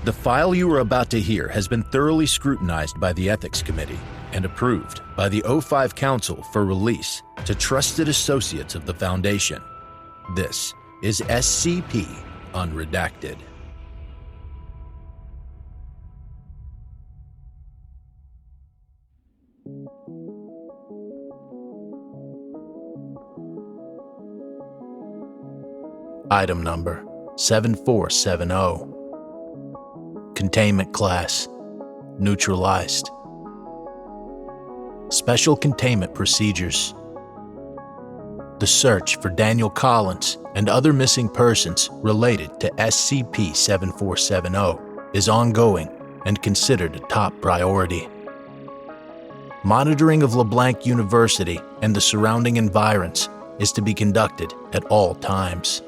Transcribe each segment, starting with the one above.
The file you are about to hear has been thoroughly scrutinized by the Ethics Committee and approved by the O5 Council for release to trusted associates of the Foundation. This is SCP Unredacted. Item number 7470. Containment class neutralized. Special containment procedures. The search for Daniel Collins and other missing persons related to SCP-7470 is ongoing and considered a top priority. Monitoring of LeBlanc University and the surrounding environs is to be conducted at all times.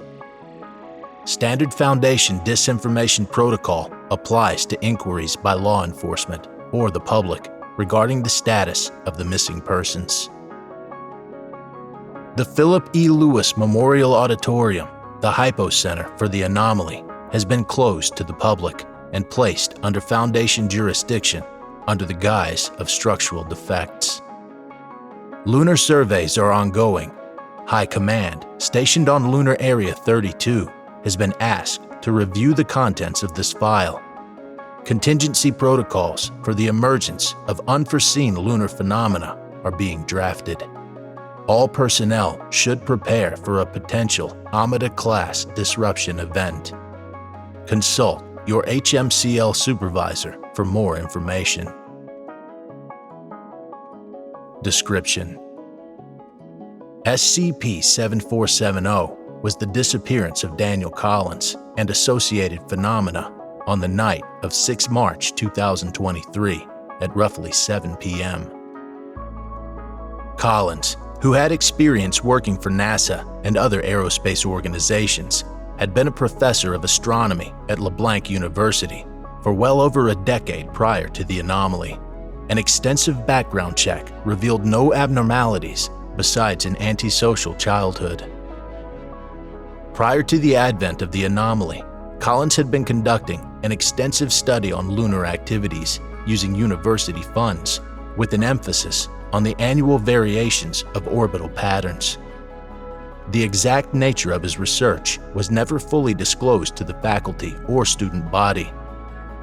Standard Foundation disinformation protocol applies to inquiries by law enforcement or the public regarding the status of the missing persons. The Philip E. Lewis Memorial Auditorium, the hypocenter for the anomaly, has been closed to the public and placed under Foundation jurisdiction under the guise of structural defects. Lunar surveys are ongoing. High Command, stationed on Lunar Area 32, has been asked to review the contents of this file. Contingency protocols for the emergence of unforeseen lunar phenomena are being drafted. All personnel should prepare for a potential Amida-class disruption event. Consult your HMCL supervisor for more information. Description: SCP-7470 was the disappearance of Daniel Collins and associated phenomena on the night of 6 March 2023 at roughly 7 p.m. Collins, who had experience working for NASA and other aerospace organizations, had been a professor of astronomy at LeBlanc University for well over a decade prior to the anomaly. An extensive background check revealed no abnormalities besides an antisocial childhood. Prior to the advent of the anomaly, Collins had been conducting an extensive study on lunar activities using university funds, with an emphasis on the annual variations of orbital patterns. The exact nature of his research was never fully disclosed to the faculty or student body.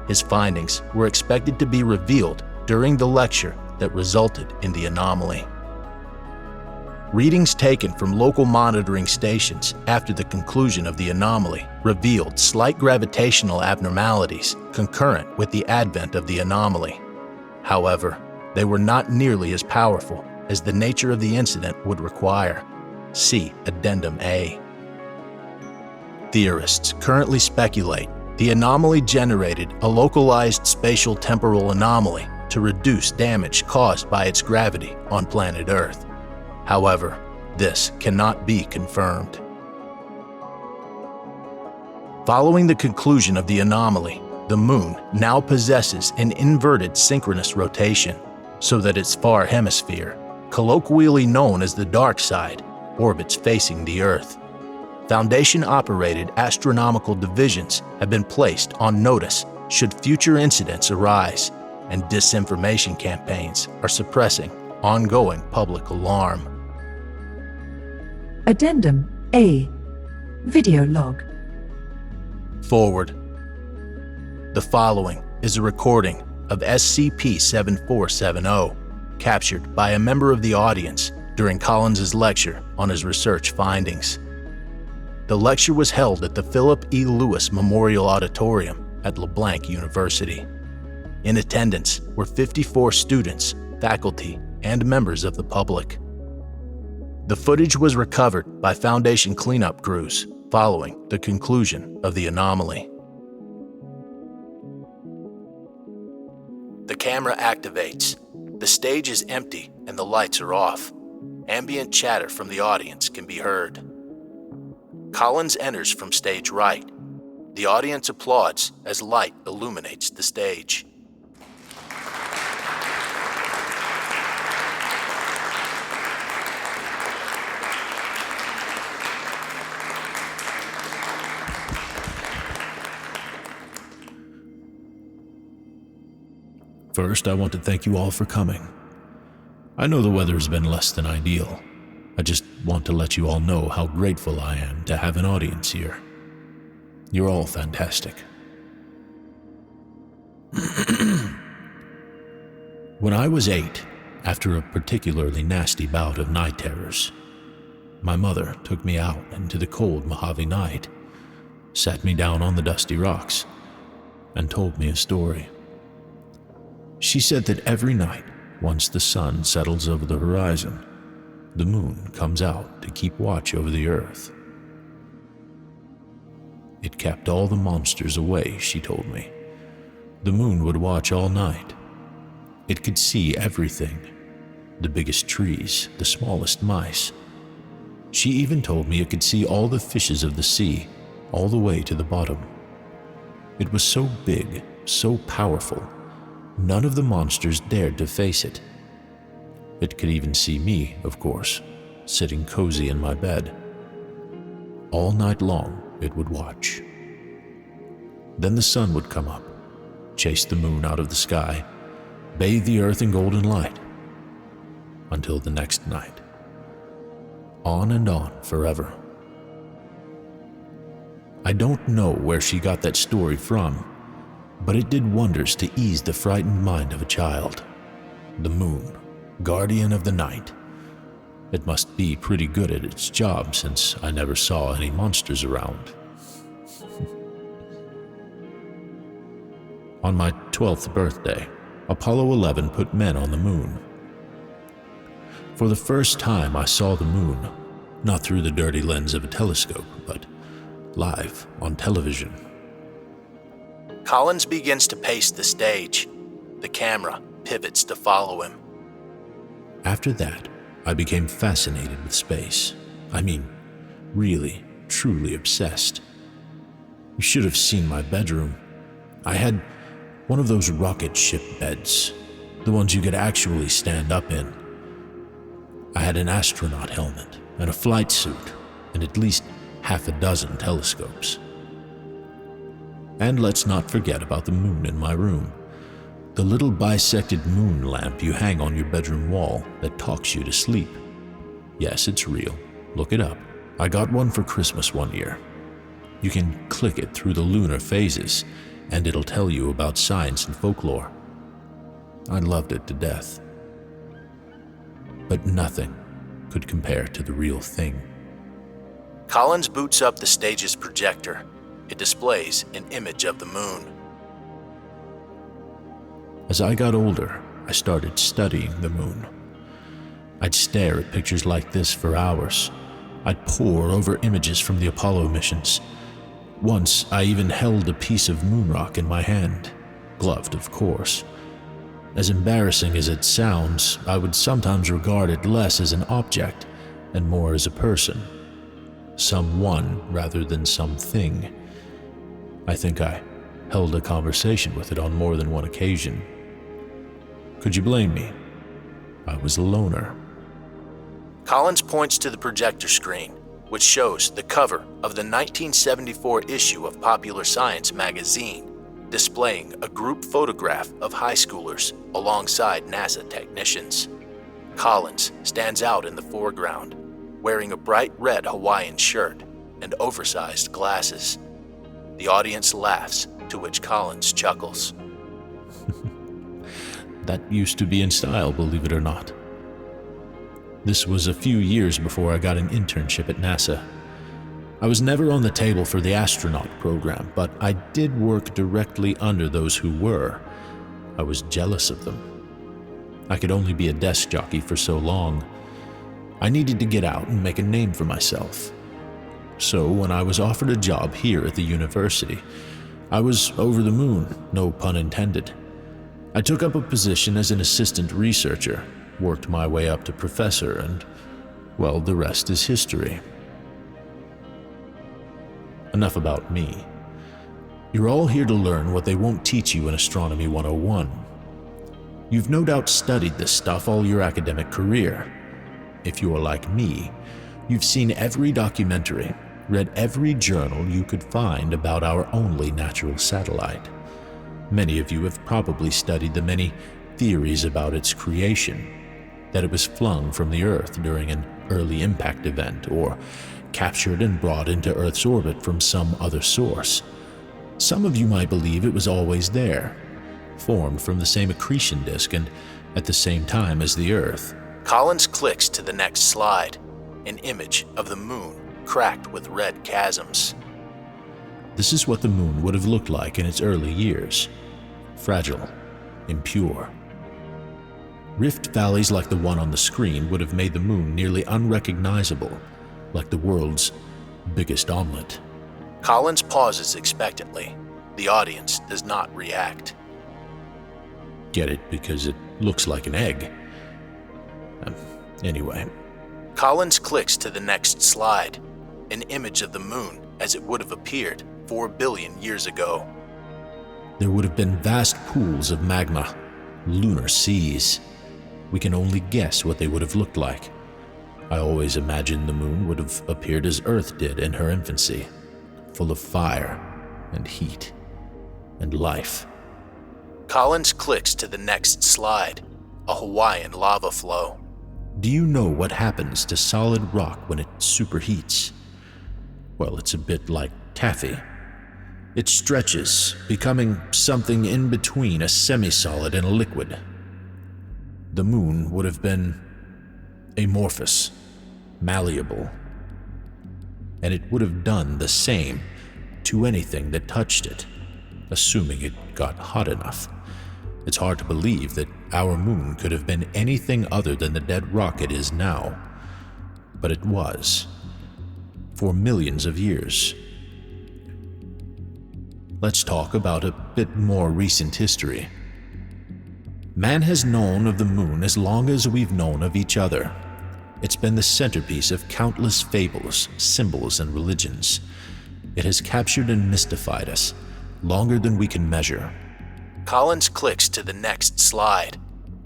His findings were expected to be revealed during the lecture that resulted in the anomaly. Readings taken from local monitoring stations after the conclusion of the anomaly revealed slight gravitational abnormalities concurrent with the advent of the anomaly. However, they were not nearly as powerful as the nature of the incident would require. See Addendum A. Theorists currently speculate the anomaly generated a localized spatial temporal anomaly to reduce damage caused by its gravity on planet Earth. However, this cannot be confirmed. Following the conclusion of the anomaly, the Moon now possesses an inverted synchronous rotation, so that its far hemisphere, colloquially known as the dark side, orbits facing the Earth. Foundation-operated astronomical divisions have been placed on notice should future incidents arise, and disinformation campaigns are suppressing ongoing public alarm. Addendum A. Video log. Forward. The following is a recording of SCP-7470, captured by a member of the audience during Collins's lecture on his research findings. The lecture was held at the Philip E. Lewis Memorial Auditorium at LeBlanc University. In attendance were 54 students, faculty, and members of the public. The footage was recovered by Foundation cleanup crews following the conclusion of the anomaly. The camera activates. The stage is empty and the lights are off. Ambient chatter from the audience can be heard. Collins enters from stage right. The audience applauds as light illuminates the stage. First, I want to thank you all for coming. I know the weather has been less than ideal. I just want to let you all know how grateful I am to have an audience here. You're all fantastic. When I was 8, after a particularly nasty bout of night terrors, my mother took me out into the cold Mojave night, sat me down on the dusty rocks, and told me a story. She said that every night, once the sun settles over the horizon, the moon comes out to keep watch over the earth. It kept all the monsters away, she told me. The moon would watch all night. It could see everything, the biggest trees, the smallest mice. She even told me it could see all the fishes of the sea, all the way to the bottom. It was so big, so powerful, none of the monsters dared to face it. It could even see me, of course, sitting cozy in my bed. All night long, it would watch. Then the sun would come up, chase the moon out of the sky, bathe the earth in golden light, until the next night. On and on forever. I don't know where she got that story from, but it did wonders to ease the frightened mind of a child. The moon, guardian of the night. It must be pretty good at its job since I never saw any monsters around. On my 12th birthday, Apollo 11 put men on the moon. For the first time I saw the moon, not through the dirty lens of a telescope, but live on television. Collins begins to pace the stage. The camera pivots to follow him. After that, I became fascinated with space. I mean, really, truly obsessed. You should have seen my bedroom. I had one of those rocket ship beds, the ones you could actually stand up in. I had an astronaut helmet and a flight suit and at least half a dozen telescopes. And let's not forget about the moon in my room. The little bisected moon lamp you hang on your bedroom wall that talks you to sleep. Yes, it's real. Look it up. I got one for Christmas one year. You can click it through the lunar phases, and it'll tell you about science and folklore. I loved it to death. But nothing could compare to the real thing. Collins boots up the stage's projector. It displays an image of the moon. As I got older, I started studying the moon. I'd stare at pictures like this for hours. I'd pore over images from the Apollo missions. Once, I even held a piece of moon rock in my hand, gloved, of course. As embarrassing as it sounds, I would sometimes regard it less as an object and more as a person. Someone rather than something. I think I held a conversation with it on more than one occasion. Could you blame me? I was a loner. Collins points to the projector screen, which shows the cover of the 1974 issue of Popular Science magazine, displaying a group photograph of high schoolers alongside NASA technicians. Collins stands out in the foreground, wearing a bright red Hawaiian shirt and oversized glasses. The audience laughs, to which Collins chuckles. That used to be in style, believe it or not. This was a few years before I got an internship at NASA. I was never on the table for the astronaut program, but I did work directly under those who were. I was jealous of them. I could only be a desk jockey for so long. I needed to get out and make a name for myself. So when I was offered a job here at the university, I was over the moon, no pun intended. I took up a position as an assistant researcher, worked my way up to professor, and, well, the rest is history. Enough about me. You're all here to learn what they won't teach you in Astronomy 101. You've no doubt studied this stuff all your academic career. If you are like me, you've seen every documentary, read every journal you could find about our only natural satellite. Many of you have probably studied the many theories about its creation, that it was flung from the Earth during an early impact event, or captured and brought into Earth's orbit from some other source. Some of you might believe it was always there, formed from the same accretion disk and at the same time as the Earth. Collins clicks to the next slide, an image of the moon cracked with red chasms. This is what the moon would have looked like in its early years. Fragile, impure. Rift valleys like the one on the screen would have made the moon nearly unrecognizable, like the world's biggest omelet. Collins pauses expectantly. The audience does not react. Get it because it looks like an egg. Anyway. Collins clicks to the next slide, an image of the moon as it would have appeared 4 billion years ago. There would have been vast pools of magma, lunar seas. We can only guess what they would have looked like. I always imagined the moon would have appeared as Earth did in her infancy, full of fire and heat and life. Collins clicks to the next slide, a Hawaiian lava flow. Do you know what happens to solid rock when it superheats? Well, it's a bit like taffy. It stretches, becoming something in between a semi-solid and a liquid. The moon would have been amorphous, malleable, and it would have done the same to anything that touched it, assuming it got hot enough. It's hard to believe that our moon could have been anything other than the dead rock it is now, but it was, for millions of years. Let's talk about a bit more recent history. Man has known of the moon as long as we've known of each other. It's been the centerpiece of countless fables, symbols, and religions. It has captured and mystified us longer than we can measure. Collins clicks to the next slide,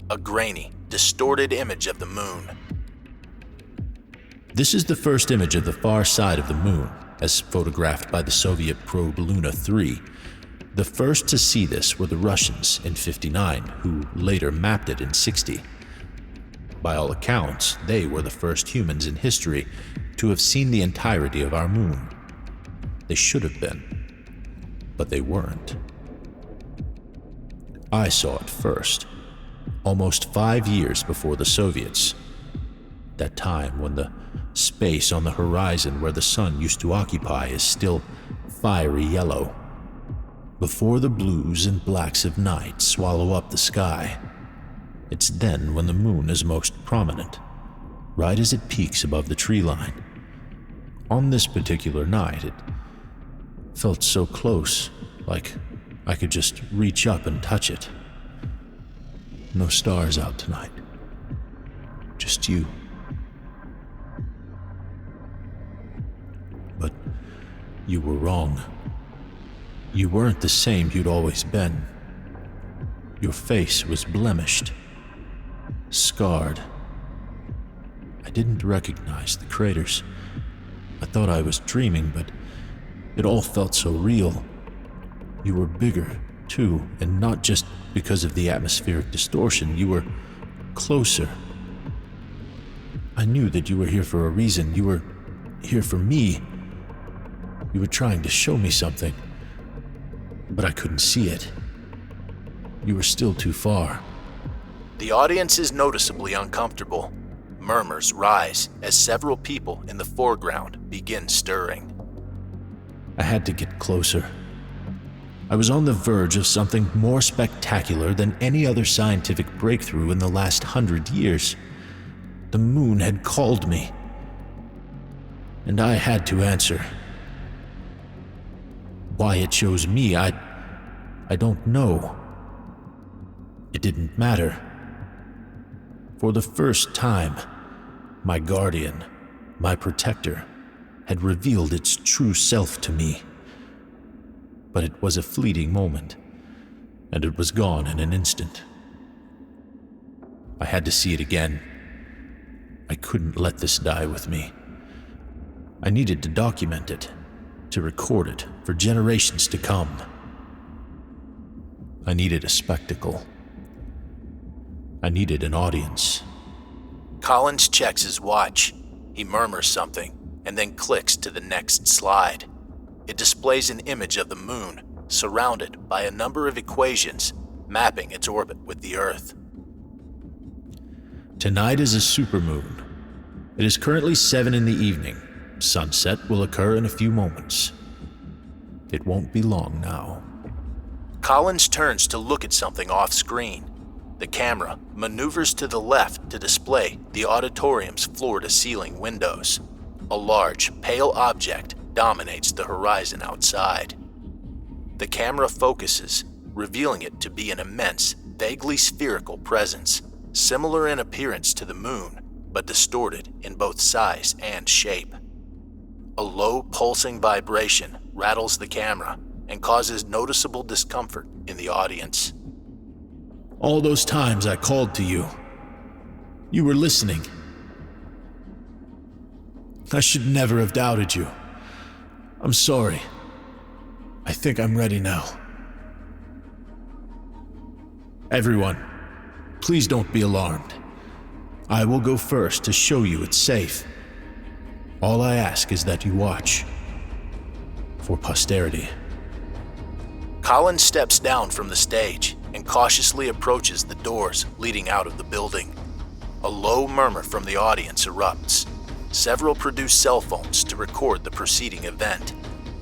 a grainy, distorted image of the moon. This is the first image of the far side of the moon, as photographed by the Soviet probe Luna 3. The first to see this were the Russians in '59, who later mapped it in '60. By all accounts, they were the first humans in history to have seen the entirety of our moon. They should have been, but they weren't. I saw it first, almost 5 years before the Soviets. That time when the space on the horizon where the sun used to occupy is still fiery yellow, before the blues and blacks of night swallow up the sky. It's then when the moon is most prominent, right as it peaks above the tree line. On this particular night, it felt so close, like I could just reach up and touch it. No stars out tonight. Just you. But you were wrong. You weren't the same you'd always been. Your face was blemished, scarred. I didn't recognize the craters. I thought I was dreaming, but it all felt so real. You were bigger, too, and not just because of the atmospheric distortion. You were closer. I knew that you were here for a reason. You were here for me. You were trying to show me something, but I couldn't see it. You were still too far. The audience is noticeably uncomfortable. Murmurs rise as several people in the foreground begin stirring. I had to get closer. I was on the verge of something more spectacular than any other scientific breakthrough in the last 100 years. The moon had called me, and I had to answer. Why it chose me, I don't know. It didn't matter. For the first time, my guardian, my protector, had revealed its true self to me. But it was a fleeting moment, and it was gone in an instant. I had to see it again. I couldn't let this die with me. I needed to document it, to record it for generations to come. I needed a spectacle. I needed an audience. Collins checks his watch. He murmurs something and then clicks to the next slide. It displays an image of the moon surrounded by a number of equations mapping its orbit with the Earth. Tonight is a supermoon. It is currently 7 in the evening. Sunset will occur in a few moments. It won't be long now. Collins turns to look at something off screen. The camera maneuvers to the left to display the auditorium's floor-to-ceiling windows. A large, pale object dominates the horizon outside. The camera focuses, revealing it to be an immense, vaguely spherical presence, similar in appearance to the moon, but distorted in both size and shape. A low, pulsing vibration rattles the camera and causes noticeable discomfort in the audience. All those times I called to you, you were listening. I should never have doubted you. I'm sorry. I think I'm ready now. Everyone, please don't be alarmed. I will go first to show you it's safe. All I ask is that you watch. For posterity. Collins steps down from the stage and cautiously approaches the doors leading out of the building. A low murmur from the audience erupts. Several produce cell phones to record the preceding event.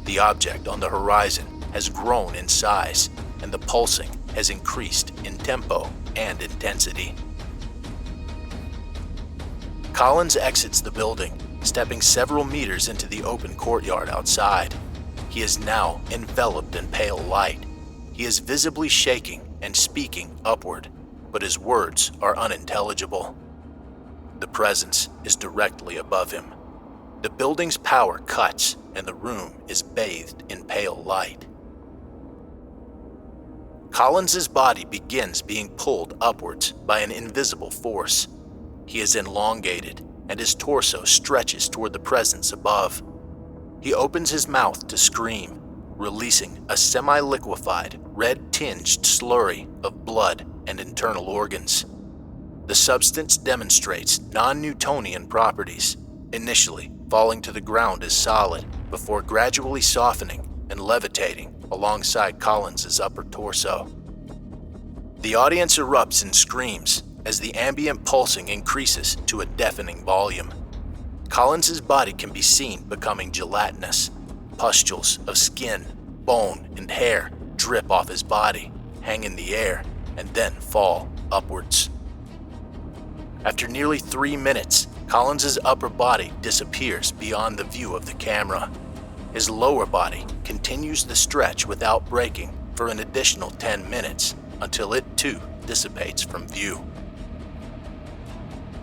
The object on the horizon has grown in size, and the pulsing has increased in tempo and intensity. Collins exits the building, stepping several meters into the open courtyard outside. He is now enveloped in pale light. He is visibly shaking and speaking upward, but his words are unintelligible. The presence is directly above him. The building's power cuts, and the room is bathed in pale light. Collins's body begins being pulled upwards by an invisible force. He is elongated, and his torso stretches toward the presence above. He opens his mouth to scream, releasing a semi-liquefied, red-tinged slurry of blood and internal organs. The substance demonstrates non-Newtonian properties, initially falling to the ground as solid before gradually softening and levitating alongside Collins's upper torso. The audience erupts in screams as the ambient pulsing increases to a deafening volume. Collins's body can be seen becoming gelatinous. Pustules of skin, bone, and hair drip off his body, hang in the air, and then fall upwards. After nearly 3 minutes, Collins's upper body disappears beyond the view of the camera. His lower body continues the stretch without breaking for an additional 10 minutes until it too dissipates from view.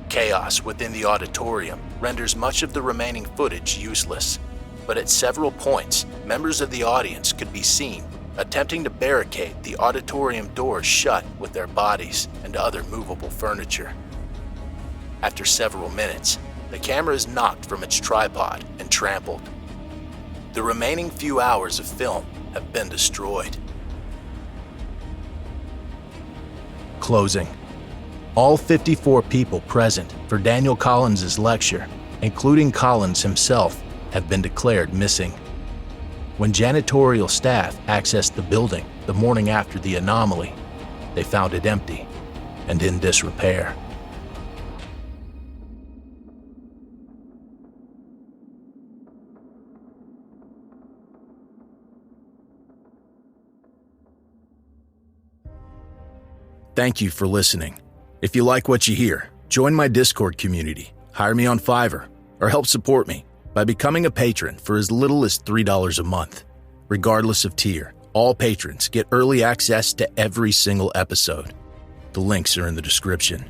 Chaos within the auditorium renders much of the remaining footage useless, but at several points, members of the audience could be seen attempting to barricade the auditorium doors shut with their bodies and other movable furniture. After several minutes, the camera is knocked from its tripod and trampled. The remaining few hours of film have been destroyed. Closing. All 54 people present for Daniel Collins's lecture, including Collins himself, have been declared missing. When janitorial staff accessed the building the morning after the anomaly, they found it empty and in disrepair. Thank you for listening. If you like what you hear, join my Discord community, hire me on Fiverr, or help support me by becoming a patron for as little as $3 a month. Regardless of tier, all patrons get early access to every single episode. The links are in the description.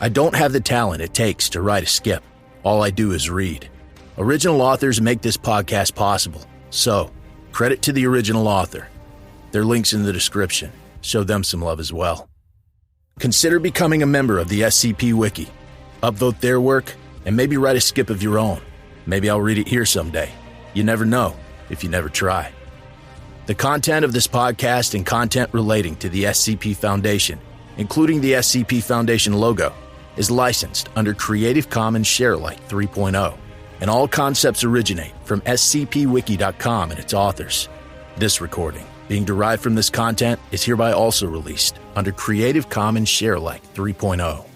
I don't have the talent it takes to write a skip. All I do is read. Original authors make this podcast possible, so credit to the original author. Their link's in the description. Show them some love as well. Consider becoming a member of the SCP Wiki. Upvote their work, and maybe write a skip of your own. Maybe I'll read it here someday. You never know if you never try. The content of this podcast and content relating to the SCP Foundation, including the SCP Foundation logo, is licensed under Creative Commons Sharealike 3.0, and all concepts originate from scpwiki.com and its authors. This recording, being derived from this content, is hereby also released under Creative Commons Sharealike 3.0.